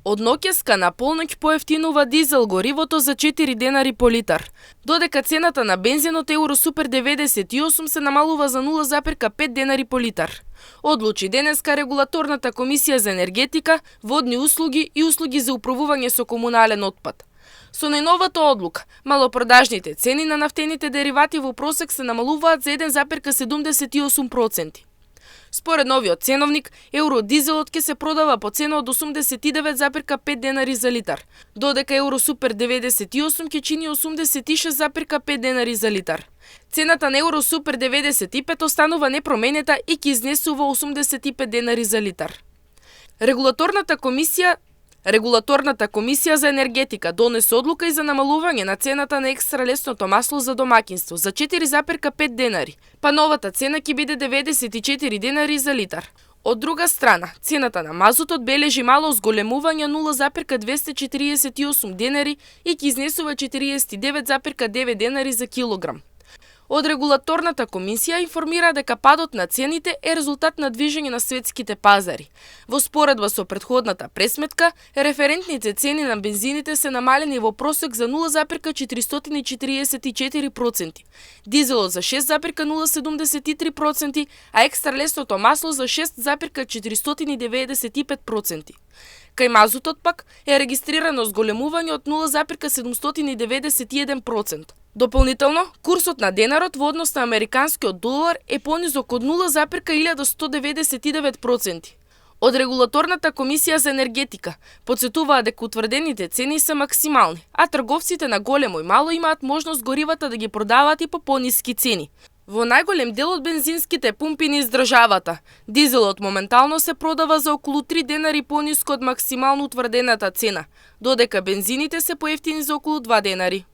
Од ноќеска на полноќ поевтинува дизел горивото за 4 денари по литар, додека цената на бензинот Евросупер 98 се намалува за 0,5 денари по литар. Одлучи денеска Регулаторната комисија за енергетика, водни услуги и услуги за управување со комунален отпад. Со најновата одлука, малопродажните цени на нафтените деривати во просек се намалуваат за 1,78%. Според новиот ценовник, евродизелот ќе се продава по цена од 89,5 денари за литар, додека Евросупер 98 ќе чини 86,5 денари за литар. Цената на Евросупер 95 останува непроменета и ќе изнесува 85 денари за литар. Регулаторната комисија за енергетика донесе одлука и за намалување на цената на екстра лесното масло за домаќинство за 4,5 денари, па новата цена ќе биде 94 денари за литар. Од друга страна, цената на мазутот бележи мало зголемување 0,248 денари и ќе изнесува 49,9 денари за килограм. Од Регулаторната комисија информира дека падот на цените е резултат на движење на светските пазари. Во споредба со претходната пресметка, референтните цени на бензините се намалени во просек за 0,444%, дизелот за 6,073%, а екстра лесното масло за 6,495%. Кај мазутот пак е регистрирано зголемување од 0,791%. Дополнително, курсот на денарот во однос на американскиот долар е понизок од 0,1199%. Од Регулаторната комисија за енергетика потсетуваа дека утврдените цени се максимални, а трговците на големо и мало имаат можност горивата да ги продаваат и по пониски цени. Во најголем дел од бензинските пумпи низ државата, дизелот моментално се продава за околу 3 денари пониско од максимално утврдената цена, додека бензините се поевтини за околу 2 денари.